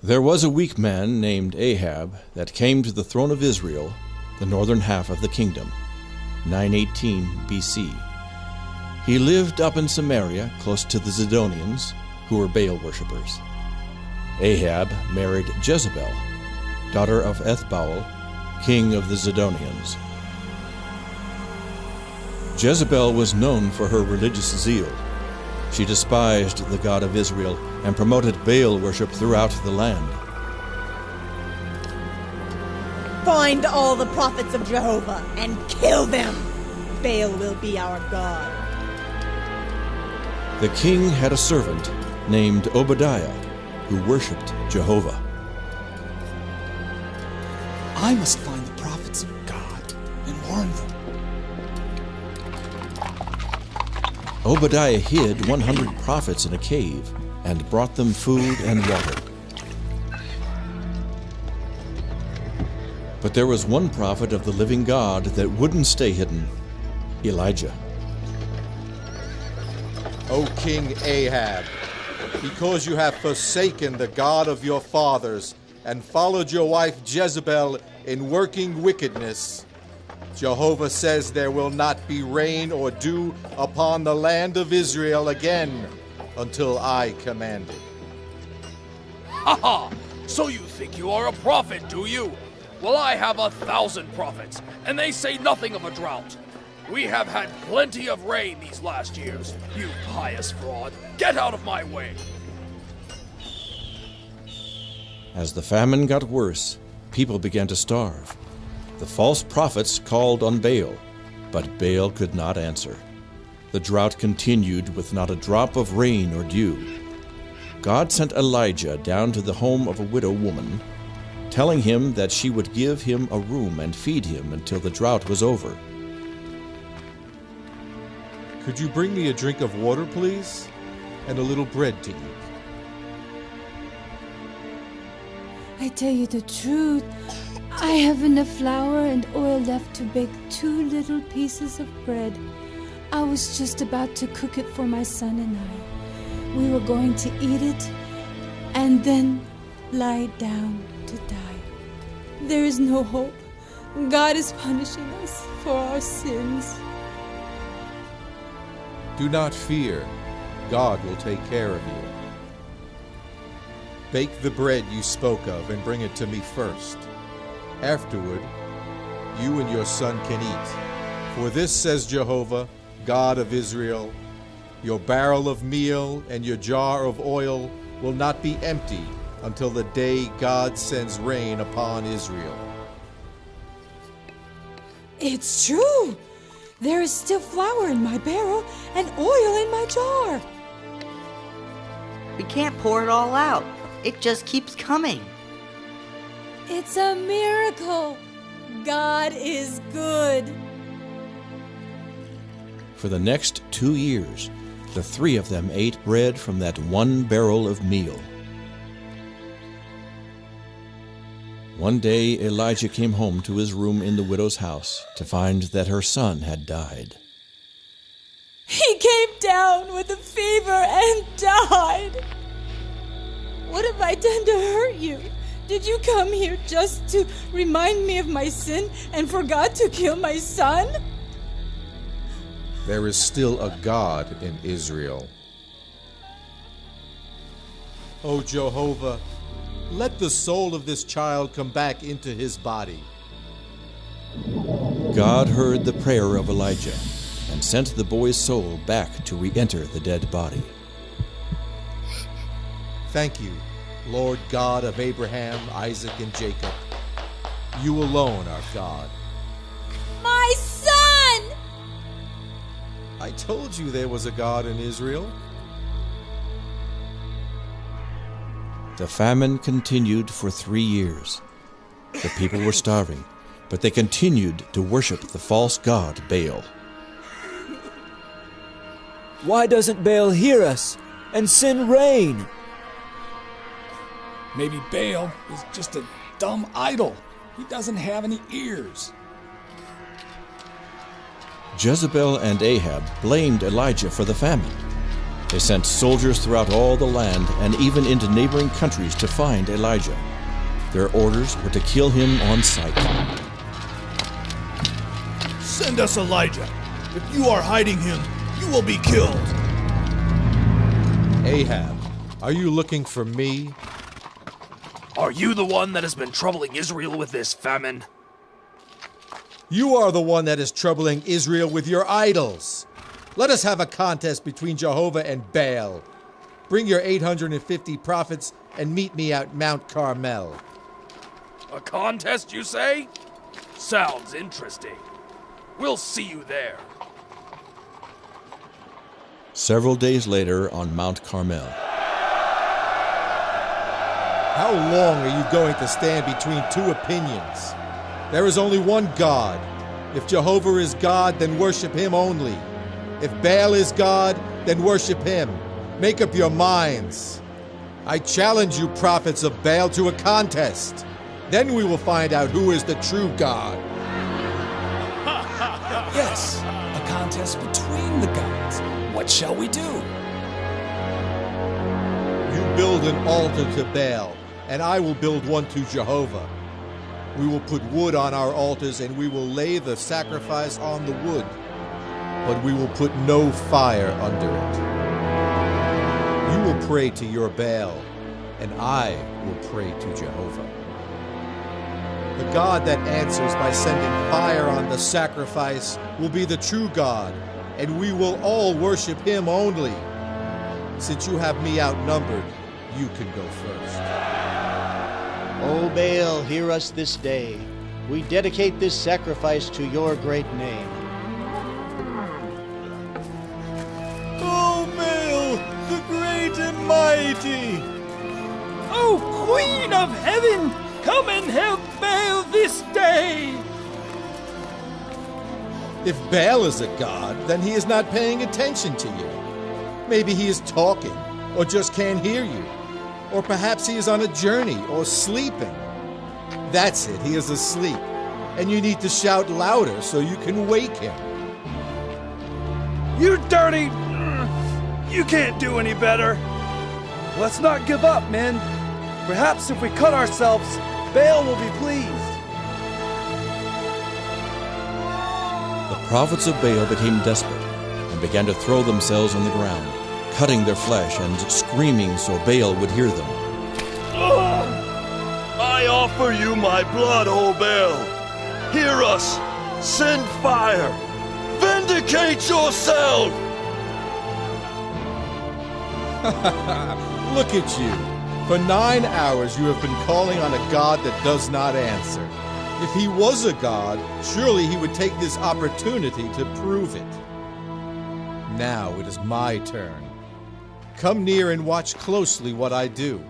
There was a weak man named Ahab that came to the throne of Israel, the northern half of the kingdom, 918 BC. He lived up in Samaria, close to the Zidonians, who were Baal worshippers. Ahab married Jezebel, daughter of Ethbaal, king of the Zidonians. Jezebel was known for her religious zeal. She despised the God of Israel and promoted Baal worship throughout the land. Find all the prophets of Jehovah and kill them. Baal will be our God. The king had a servant named Obadiah who worshipped Jehovah. I must find the prophets of God and warn them. Obadiah hid 100 prophets in a cave and brought them food and water. But there was one prophet of the living God that wouldn't stay hidden, Elijah. O King Ahab, because you have forsaken the God of your fathers and followed your wife Jezebel in working wickedness, Jehovah says there will not be rain or dew upon the land of Israel again until I command it. Ha ha! So you think you are a prophet, do you? Well, I have 1,000 prophets, and they say nothing of a drought. We have had plenty of rain these last years. You pious fraud, get out of my way! As the famine got worse, people began to starve. The false prophets called on Baal, but Baal could not answer. The drought continued with not a drop of rain or dew. God sent Elijah down to the home of a widow woman, telling him that she would give him a room and feed him until the drought was over. Could you bring me a drink of water, please? And a little bread to eat. I tell you the truth, I have enough flour and oil left to bake 2 little pieces of bread. I was just about to cook it for my son and I. We were going to eat it and then lie down to die. There is no hope. God is punishing us for our sins. Do not fear. God will take care of you. Bake the bread you spoke of and bring it to me first. Afterward, you and your son can eat. For this says Jehovah, God of Israel, your barrel of meal and your jar of oil will not be empty until the day God sends rain upon Israel. It's true. There is still flour in my barrel and oil in my jar. We can't pour it all out. It just keeps coming. It's a miracle. God is good. For the next 2 years, the 3 of them ate bread from that 1 barrel of meal. One day Elijah came home to his room in the widow's house to find that her son had died. He came down with a fever and died. What have I done to hurt you? Did you come here just to remind me of my sin and forgot to kill my son? There is still a God in Israel. O Jehovah, let the soul of this child come back into his body. God heard the prayer of Elijah and sent the boy's soul back to re-enter the dead body. Thank you, Lord God of Abraham, Isaac, and Jacob. You alone are God. My son! I told you there was a God in Israel. The famine continued for 3 years. The people were starving, but they continued to worship the false god Baal. Why doesn't Baal hear us and send rain? Maybe Baal is just a dumb idol. He doesn't have any ears. Jezebel and Ahab blamed Elijah for the famine. They sent soldiers throughout all the land and even into neighboring countries to find Elijah. Their orders were to kill him on sight. Send us Elijah. If you are hiding him, you will be killed. Ahab, are you looking for me? Are you the one that has been troubling Israel with this famine? You are the one that is troubling Israel with your idols. Let us have a contest between Jehovah and Baal. Bring your 850 prophets and meet me at Mount Carmel. A contest, you say? Sounds interesting. We'll see you there. Several days later on Mount Carmel. How long are you going to stand between two opinions? There is only one God. If Jehovah is God, then worship him only. If Baal is God, then worship him. Make up your minds. I challenge you, prophets of Baal, to a contest. Then we will find out who is the true God. Yes, a contest between the gods. What shall we do? You build an altar to Baal, and I will build one to Jehovah. We will put wood on our altars, and we will lay the sacrifice on the wood, but we will put no fire under it. You will pray to your Baal, and I will pray to Jehovah. The God that answers by sending fire on the sacrifice will be the true God, and we will all worship him only. Since you have me outnumbered, you can go first. O Baal, hear us this day. We dedicate this sacrifice to your great name. O Baal, the great and mighty! Oh, Queen of Heaven, come and help Baal this day! If Baal is a god, then he is not paying attention to you. Maybe he is talking, or just can't hear you. Or perhaps he is on a journey, or sleeping. That's it, he is asleep. And you need to shout louder so you can wake him. You dirty... You can't do any better. Let's not give up, men. Perhaps if we cut ourselves, Baal will be pleased. The prophets of Baal became desperate and began to throw themselves on the ground, cutting their flesh and screaming so Baal would hear them. I offer you my blood, O Baal. Hear us. Send fire. Vindicate yourself. Look at you. For 9 hours you have been calling on a God that does not answer. If he was a god, surely he would take this opportunity to prove it. Now it is my turn. Come near and watch closely what I do.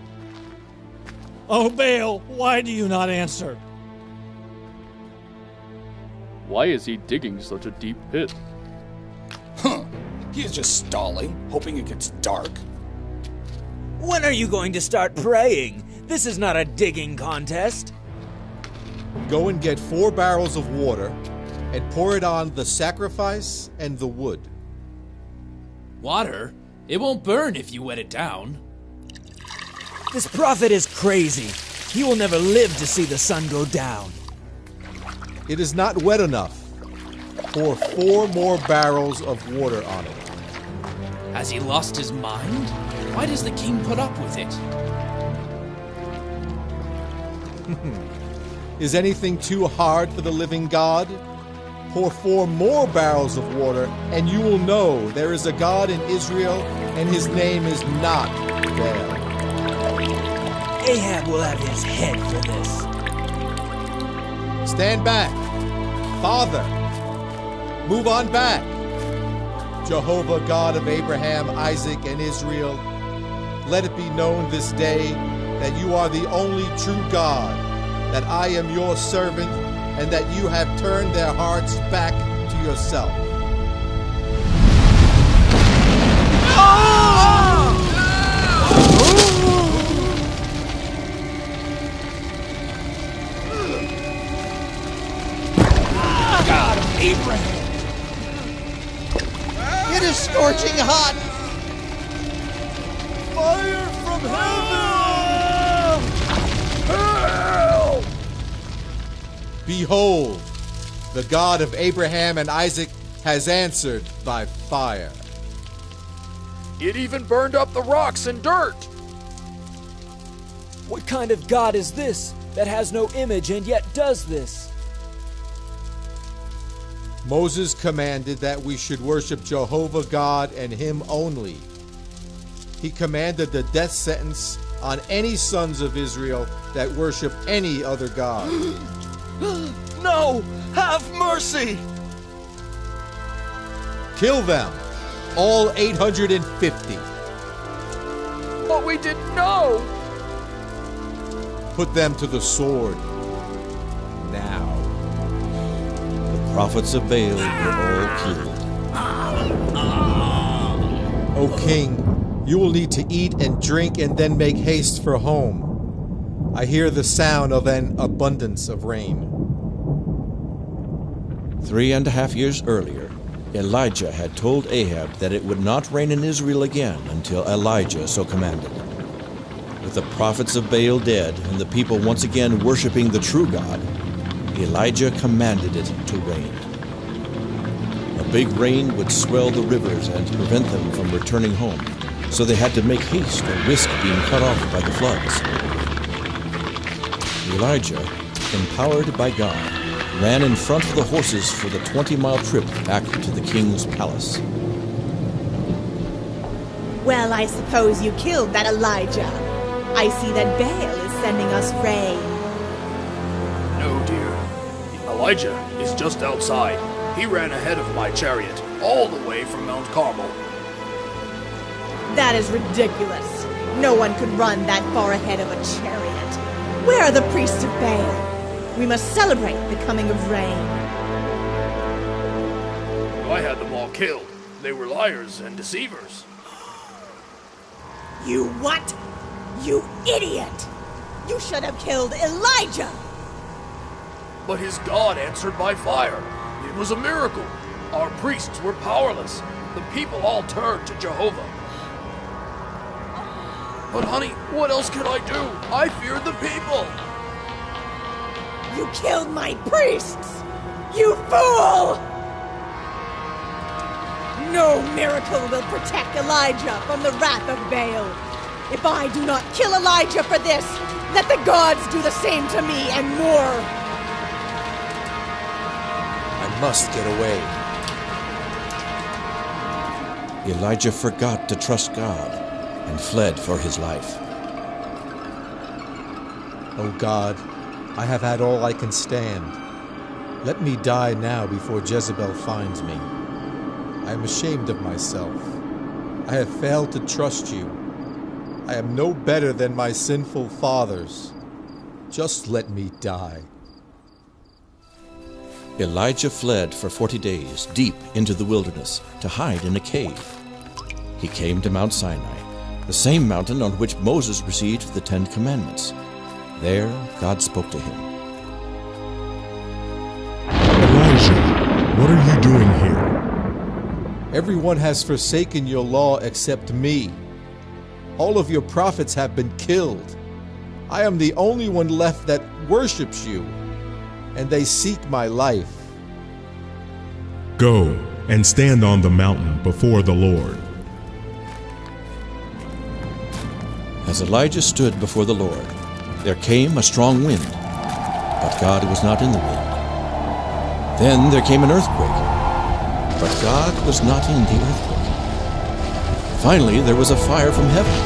Oh, Baal, why do you not answer? Why is he digging such a deep pit? He is just stalling, hoping it gets dark. When are you going to start praying? This is not a digging contest. Go and get 4 barrels of water and pour it on the sacrifice and the wood. Water? It won't burn if you wet it down. This prophet is crazy. He will never live to see the sun go down. It is not wet enough. Pour 4 more barrels of water on it. Has he lost his mind? Why does the king put up with it? Is anything too hard for the living God? Pour 4 more barrels of water, and you will know there is a God in Israel, and his name is not Baal. Ahab will have his head for this. Stand back. Father, move on back. Jehovah, God of Abraham, Isaac, and Israel, let it be known this day that you are the only true God, that I am your servant, and that you have turned their hearts back to yourself. God of Abraham! It is scorching hot! Fire from heaven! Help! Behold, the God of Abraham and Isaac has answered by fire. It even burned up the rocks and dirt. What kind of God is this that has no image and yet does this? Moses commanded that we should worship Jehovah God and Him only. He commanded the death sentence on any sons of Israel that worship any other god. No! Have mercy! Kill them, all 850. But we didn't know. Put them to the sword now. The prophets of Baal were all killed. O king, you will need to eat and drink and then make haste for home. I hear the sound of an abundance of rain. 3.5 years earlier, Elijah had told Ahab that it would not rain in Israel again until Elijah so commanded. With the prophets of Baal dead and the people once again worshiping the true God, Elijah commanded it to rain. A big rain would swell the rivers and prevent them from returning home, so they had to make haste or risk being cut off by the floods. Elijah, empowered by God, ran in front of the horses for the 20-mile trip back to the king's palace. Well, I suppose you killed that Elijah. I see that Baal is sending us rain. No, dear. Elijah is just outside. He ran ahead of my chariot, all the way from Mount Carmel. That is ridiculous. No one could run that far ahead of a chariot. Where are the priests of Baal? We must celebrate the coming of rain. I had them all killed. They were liars and deceivers. You what? You idiot! You should have killed Elijah! But his God answered by fire. It was a miracle. Our priests were powerless. The people all turned to Jehovah. But honey, what else could I do? I feared the people. You killed my priests! You fool! No miracle will protect Elijah from the wrath of Baal. If I do not kill Elijah for this, let the gods do the same to me and more. I must get away. Elijah forgot to trust God and fled for his life. O God, I have had all I can stand. Let me die now before Jezebel finds me. I am ashamed of myself. I have failed to trust you. I am no better than my sinful fathers. Just let me die. Elijah fled for 40 days deep into the wilderness to hide in a cave. He came to Mount Sinai, the same mountain on which Moses received the 10 Commandments. There, God spoke to him. Elijah, what are you doing here? Everyone has forsaken your law except me. All of your prophets have been killed. I am the only one left that worships you, and they seek my life. Go and stand on the mountain before the Lord. As Elijah stood before the Lord, there came a strong wind, but God was not in the wind. Then there came an earthquake, but God was not in the earthquake. Finally, there was a fire from heaven,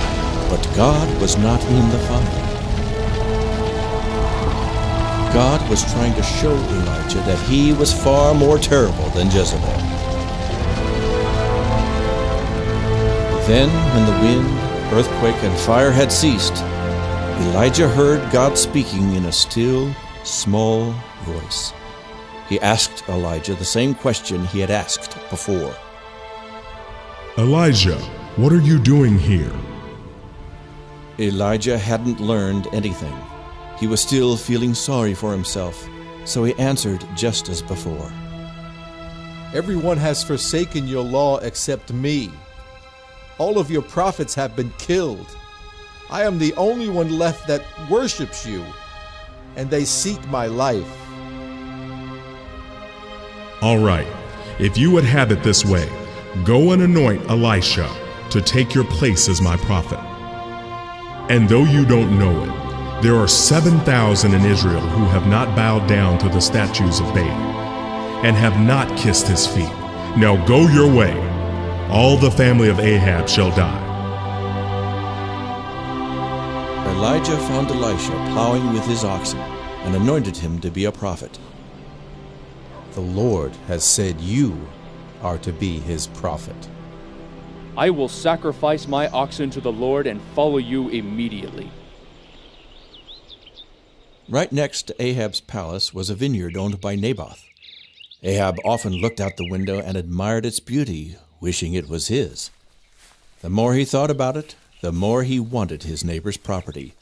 but God was not in the fire. God was trying to show Elijah that he was far more terrible than Jezebel. Then, when the wind, earthquake, and fire had ceased, Elijah heard God speaking in a still, small voice. He asked Elijah the same question he had asked before. Elijah, what are you doing here? Elijah hadn't learned anything. He was still feeling sorry for himself, so he answered just as before. Everyone has forsaken your law except me. All of your prophets have been killed. I am the only one left that worships you, and they seek my life. All right, if you would have it this way, go and anoint Elisha to take your place as my prophet. And though you don't know it, there are 7,000 in Israel who have not bowed down to the statues of Baal and have not kissed his feet. Now go your way. All the family of Ahab shall die. Elijah found Elisha plowing with his oxen and anointed him to be a prophet. The Lord has said you are to be his prophet. I will sacrifice my oxen to the Lord and follow you immediately. Right next to Ahab's palace was a vineyard owned by Naboth. Ahab often looked out the window and admired its beauty, wishing it was his. The more he thought about it, the more he wanted his neighbor's property.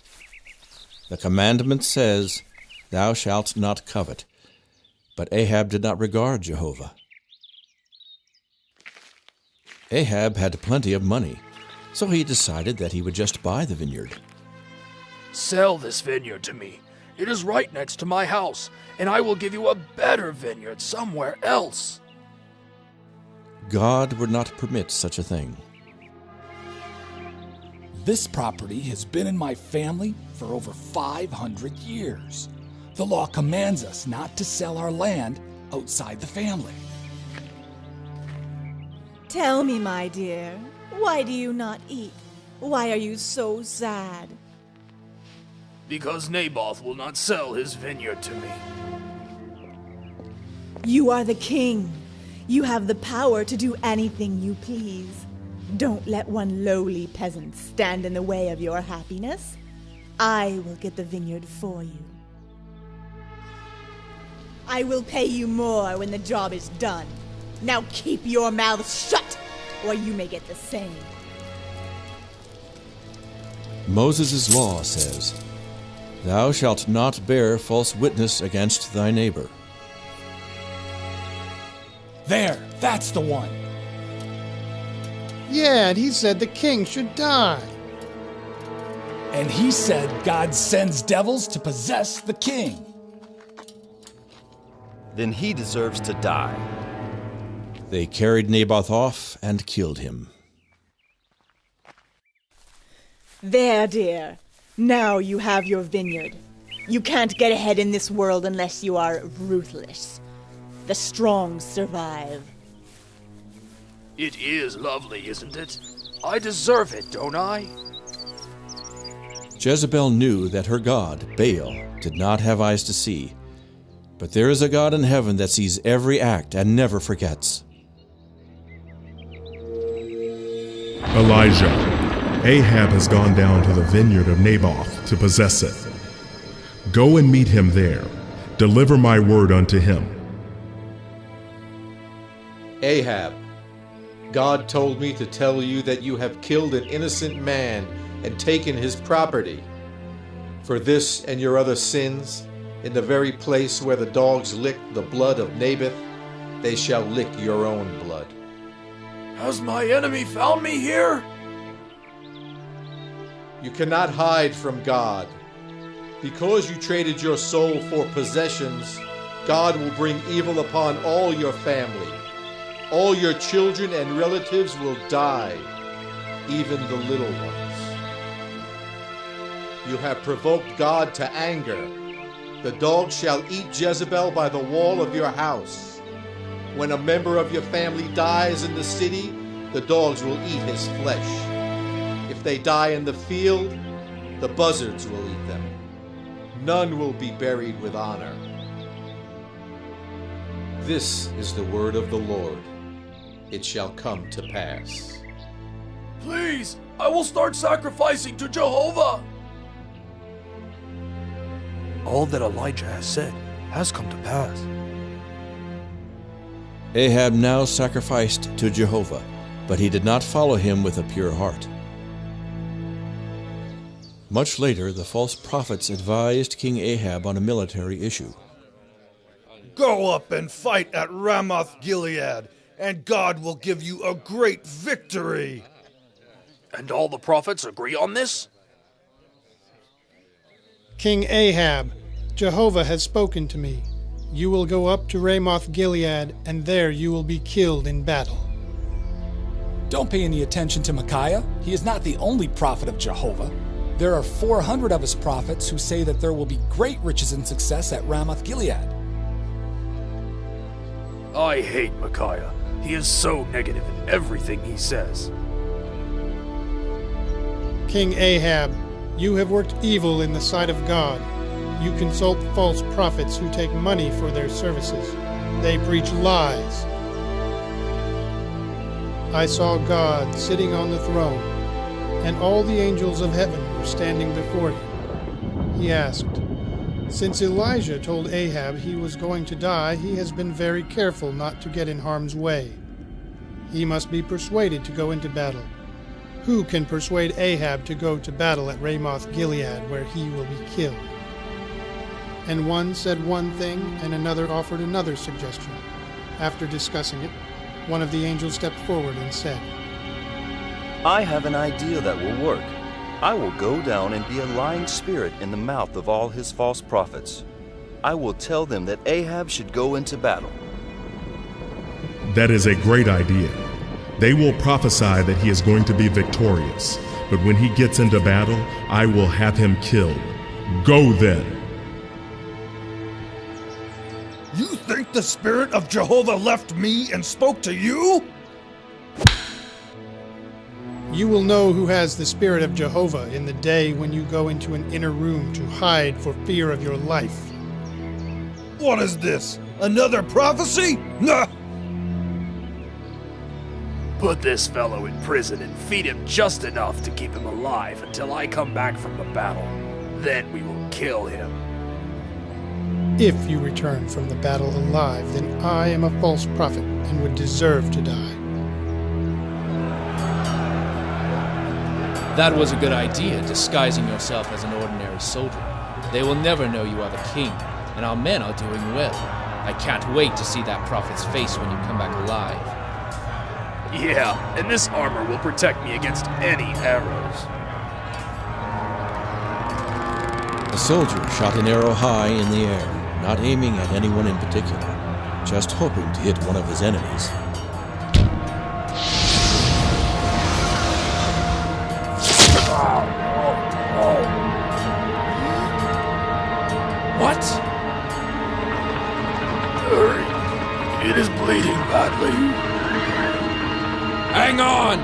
The commandment says, "Thou shalt not covet." But Ahab did not regard Jehovah. Ahab had plenty of money, so he decided that he would just buy the vineyard. Sell this vineyard to me. It is right next to my house, and I will give you a better vineyard somewhere else. God would not permit such a thing. This property has been in my family for over 500 years. The law commands us not to sell our land outside the family. Tell me, my dear, why do you not eat? Why are you so sad? Because Naboth will not sell his vineyard to me. You are the king. You have the power to do anything you please. Don't let one lowly peasant stand in the way of your happiness. I will get the vineyard for you. I will pay you more when the job is done. Now keep your mouth shut, or you may get the same. Moses' law says, "Thou shalt not bear false witness against thy neighbor." There, that's the one. Yeah, and he said the king should die. And he said God sends devils to possess the king. Then he deserves to die. They carried Naboth off and killed him. There, dear. Now you have your vineyard. You can't get ahead in this world unless you are ruthless. The strong survive. It is lovely, isn't it? I deserve it, don't I? Jezebel knew that her god, Baal, did not have eyes to see. But there is a God in heaven that sees every act and never forgets. Elijah, Ahab has gone down to the vineyard of Naboth to possess it. Go and meet him there. Deliver my word unto him. Ahab, God told me to tell you that you have killed an innocent man and taken his property. For this and your other sins, in the very place where the dogs licked the blood of Naboth, they shall lick your own blood. Has my enemy found me here? You cannot hide from God. Because you traded your soul for possessions, God will bring evil upon all your family. All your children and relatives will die, even the little ones. You have provoked God to anger. The dogs shall eat Jezebel by the wall of your house. When a member of your family dies in the city, the dogs will eat his flesh. If they die in the field, the buzzards will eat them. None will be buried with honor. This is the word of the Lord. It shall come to pass. Please, I will start sacrificing to Jehovah. All that Elijah has said has come to pass. Ahab now sacrificed to Jehovah, but he did not follow him with a pure heart. Much later, the false prophets advised King Ahab on a military issue. Go up and fight at Ramoth Gilead, and God will give you a great victory. And all the prophets agree on this? King Ahab, Jehovah has spoken to me. You will go up to Ramoth Gilead, and there you will be killed in battle. Don't pay any attention to Micaiah. He is not the only prophet of Jehovah. There are 400 of his prophets who say that there will be great riches and success at Ramoth Gilead. I hate Micaiah. He is so negative in everything he says. King Ahab, you have worked evil in the sight of God. You consult false prophets who take money for their services. They preach lies. I saw God sitting on the throne, and all the angels of heaven were standing before him. He asked, "Since Elijah told Ahab he was going to die, he has been very careful not to get in harm's way. He must be persuaded to go into battle. Who can persuade Ahab to go to battle at Ramoth Gilead, where he will be killed?" And one said one thing, and another offered another suggestion. After discussing it, one of the angels stepped forward and said, I have an idea that will work. I will go down and be a lying spirit in the mouth of all his false prophets. I will tell them that Ahab should go into battle. That is a great idea. They will prophesy that he is going to be victorious, but when he gets into battle, I will have him killed. Go then. You think the Spirit of Jehovah left me and spoke to you? You will know who has the Spirit of Jehovah in the day when you go into an inner room to hide for fear of your life. What is this? Another prophecy? Nah! Put this fellow in prison and feed him just enough to keep him alive until I come back from the battle. Then we will kill him. If you return from the battle alive, then I am a false prophet and would deserve to die. That was a good idea, disguising yourself as an ordinary soldier. They will never know you are the king, and our men are doing well. I can't wait to see that prophet's face when you come back alive. Yeah, and this armor will protect me against any arrows. The soldier shot an arrow high in the air, not aiming at anyone in particular, just hoping to hit one of his enemies. What? Hurry. It is bleeding badly. Hang on!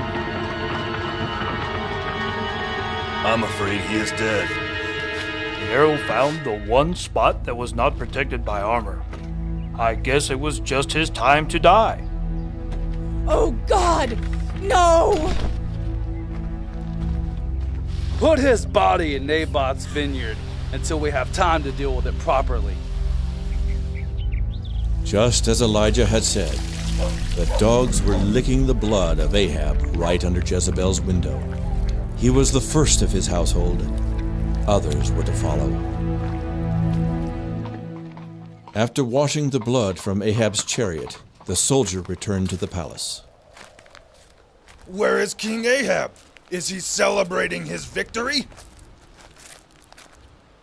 I'm afraid he is dead. The arrow found the one spot that was not protected by armor. I guess it was just his time to die. Oh God! No! Put his body in Naboth's vineyard until we have time to deal with it properly. Just as Elijah had said, the dogs were licking the blood of Ahab right under Jezebel's window. He was the first of his household. Others were to follow. After washing the blood from Ahab's chariot, the soldier returned to the palace. Where is King Ahab? Is he celebrating his victory?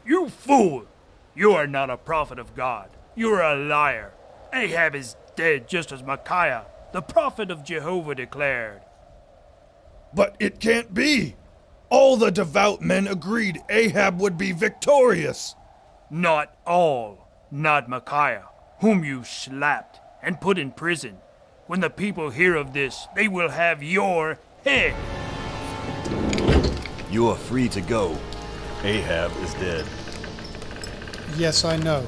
You fool! You are not a prophet of God. You are a liar. Ahab is dead just as Micaiah, the prophet of Jehovah, declared. But it can't be. All the devout men agreed Ahab would be victorious. Not all. Not Micaiah, whom you slapped and put in prison. When the people hear of this, they will have your head. You are free to go. Ahab is dead. Yes, I know.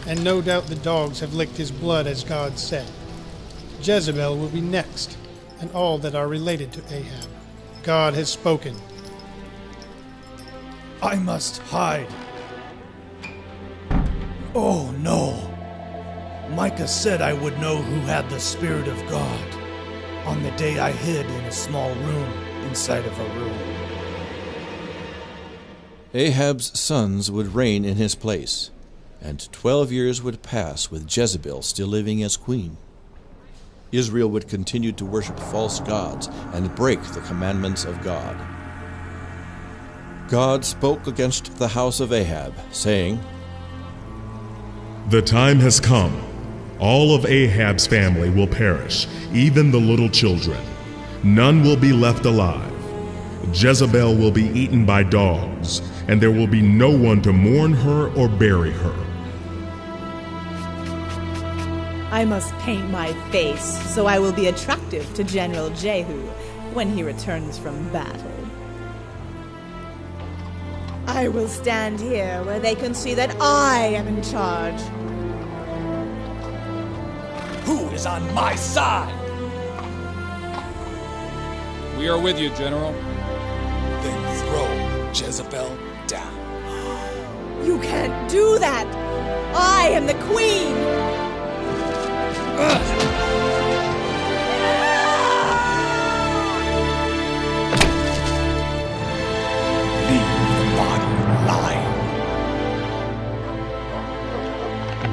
And no doubt the dogs have licked his blood as God said. Jezebel will be next, and all that are related to Ahab. God has spoken. I must hide. Oh no. Micah said I would know who had the Spirit of God on the day I hid in a small room inside of a room. Ahab's sons would reign in his place, and 12 years would pass with Jezebel still living as queen. Israel would continue to worship false gods and break the commandments of God. God spoke against the house of Ahab, saying, "The time has come. All of Ahab's family will perish, even the little children. None will be left alive. Jezebel will be eaten by dogs, and there will be no one to mourn her or bury her." I must paint my face so I will be attractive to General Jehu when he returns from battle. I will stand here where they can see that I am in charge. Who is on my side? We are with you, General. Then throw Jezebel down. You can't do that! I am the queen!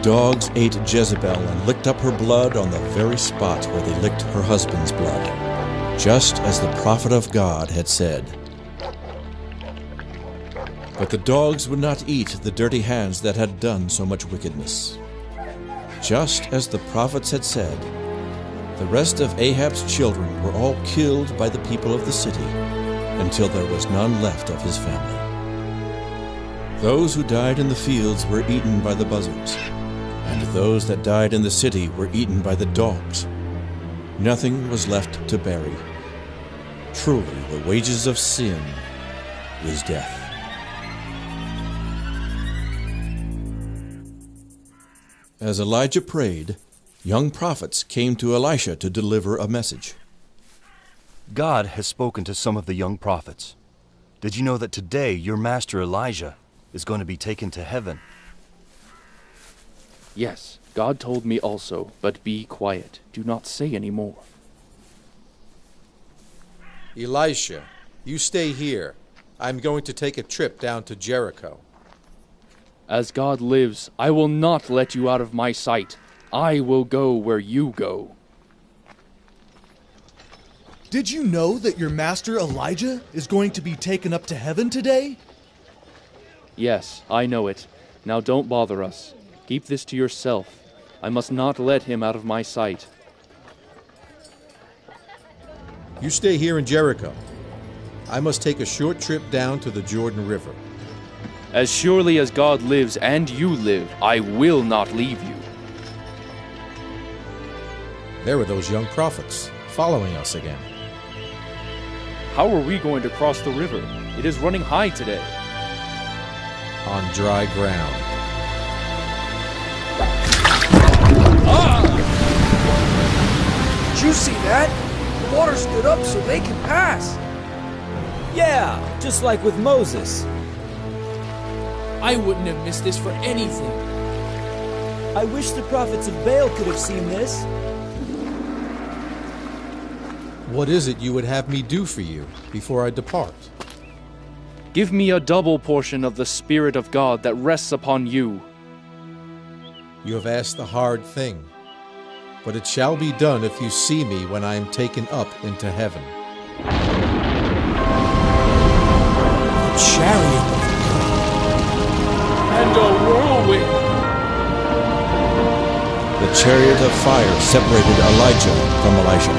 Dogs ate Jezebel and licked up her blood on the very spot where they licked her husband's blood, just as the prophet of God had said. But the dogs would not eat the dirty hands that had done so much wickedness. Just as the prophets had said, the rest of Ahab's children were all killed by the people of the city, until there was none left of his family. Those who died in the fields were eaten by the buzzards, and those that died in the city were eaten by the dogs. Nothing was left to bury. Truly, the wages of sin is death. As Elijah prayed, young prophets came to Elisha to deliver a message. God has spoken to some of the young prophets. Did you know that today your master Elijah is going to be taken to heaven? Yes, God told me also, but be quiet. Do not say any more. Elisha, you stay here. I'm going to take a trip down to Jericho. As God lives, I will not let you out of my sight. I will go where you go. Did you know that your master Elijah is going to be taken up to heaven today? Yes, I know it. Now don't bother us. Keep this to yourself. I must not let him out of my sight. You stay here in Jericho. I must take a short trip down to the Jordan River. As surely as God lives and you live, I will not leave you. There were those young prophets following us again. How are we going to cross the river? It is running high today. On dry ground. Did you see that? The water stood up so they can pass. Yeah, just like with Moses. I wouldn't have missed this for anything. I wish the prophets of Baal could have seen this. What is it you would have me do for you before I depart? Give me a double portion of the Spirit of God that rests upon you. You have asked the hard thing, but it shall be done if you see me when I am taken up into heaven. A chariot of and a whirlwind. The chariot of fire separated Elijah from Elisha.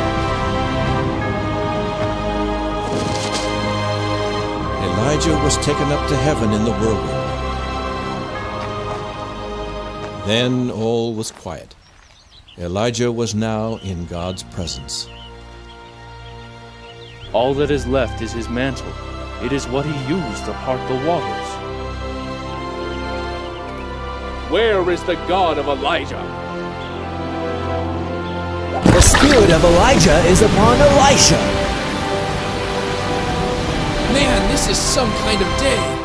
Elijah was taken up to heaven in the whirlwind. Then all was quiet. Elijah was now in God's presence. All that is left is his mantle. It is what he used to part the waters. Where is the God of Elijah? The spirit of Elijah is upon Elisha. Man, this is some kind of day.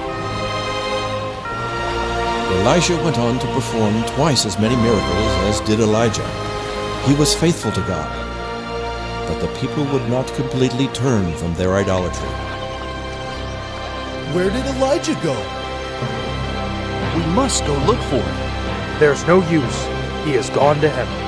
Elisha went on to perform twice as many miracles as did Elijah. He was faithful to God, but the people would not completely turn from their idolatry. Where did Elijah go? We must go look for him. There's no use. He has gone to heaven.